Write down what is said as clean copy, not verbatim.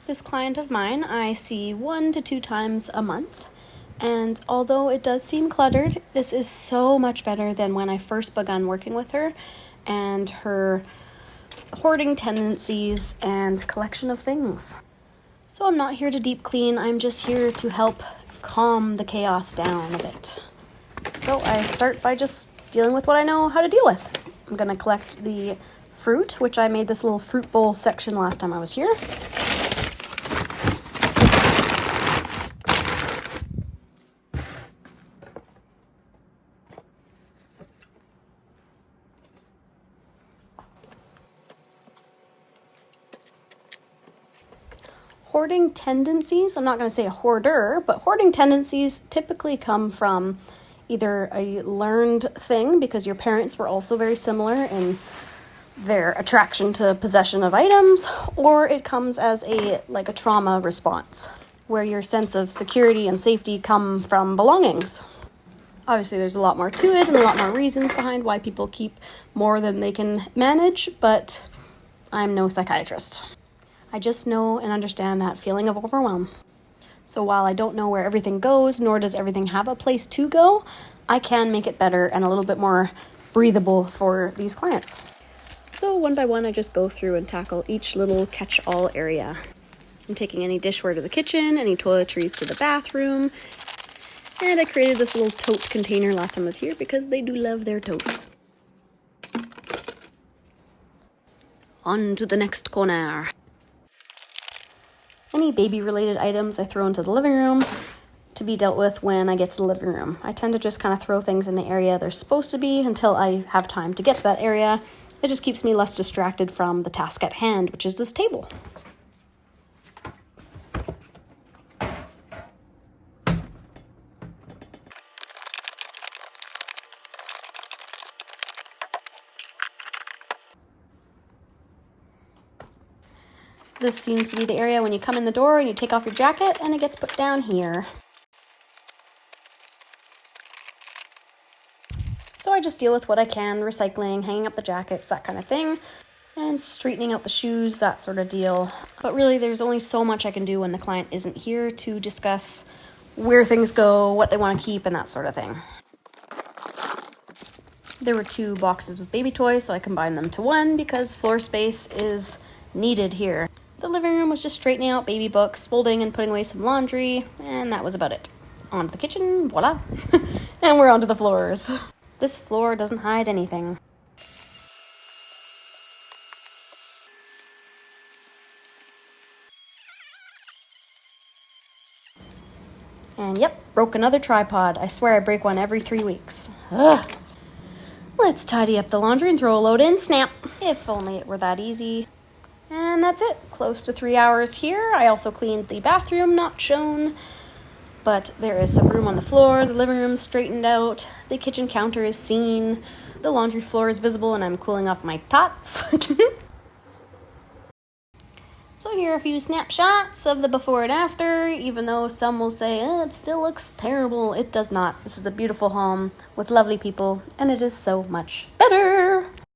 This client of mine I see 1 to 2 times a month, and although it does seem cluttered, this is so much better than when I first begun working with her and her hoarding tendencies and collection of things. So I'm not here to deep clean, I'm just here to help calm the chaos down a bit. So I start by just dealing with what I know how to deal with. I'm gonna collect the fruit, which I made this little fruit bowl section last time I was here. Hoarding tendencies, I'm not going to say a hoarder, but hoarding tendencies typically come from either a learned thing because your parents were also very similar in their attraction to possession of items, or it comes as a trauma response where your sense of security and safety come from belongings. Obviously, there's a lot more to it and a lot more reasons behind why people keep more than they can manage, but I'm no psychiatrist. I just know and understand that feeling of overwhelm. So while I don't know where everything goes, nor does everything have a place to go, I can make it better and a little bit more breathable for these clients. So one by one, I just go through and tackle each little catch-all area. I'm taking any dishware to the kitchen, any toiletries to the bathroom, and I created this little tote container last time I was here because they do love their totes. On to the next corner. Any baby-related items I throw into the living room to be dealt with when I get to the living room. I tend to just kind of throw things in the area they're supposed to be until I have time to get to that area. It just keeps me less distracted from the task at hand, which is this table. This seems to be the area when you come in the door and you take off your jacket and it gets put down here. So I just deal with what I can, recycling, hanging up the jackets, that kind of thing, and straightening out the shoes, that sort of deal. But really, there's only so much I can do when the client isn't here to discuss where things go, what they want to keep, and that sort of thing. There were 2 boxes with baby toys, so I combined them to one because floor space is needed here. The living room was just straightening out baby books, folding and putting away some laundry, and that was about it. On to the kitchen, voila! And we're onto the floors. This floor doesn't hide anything. And yep, broke another tripod. I swear I break one every 3 weeks. Ugh. Let's tidy up the laundry and throw a load in, snap. If only it were that easy. And that's it. Close to 3 hours here. I also cleaned the bathroom, not shown. But there is some room on the floor. The living room's straightened out. The kitchen counter is seen. The laundry floor is visible and I'm cooling off my tots. So here are a few snapshots of the before and after, even though some will say, it still looks terrible. It does not. This is a beautiful home with lovely people, and it is so much better.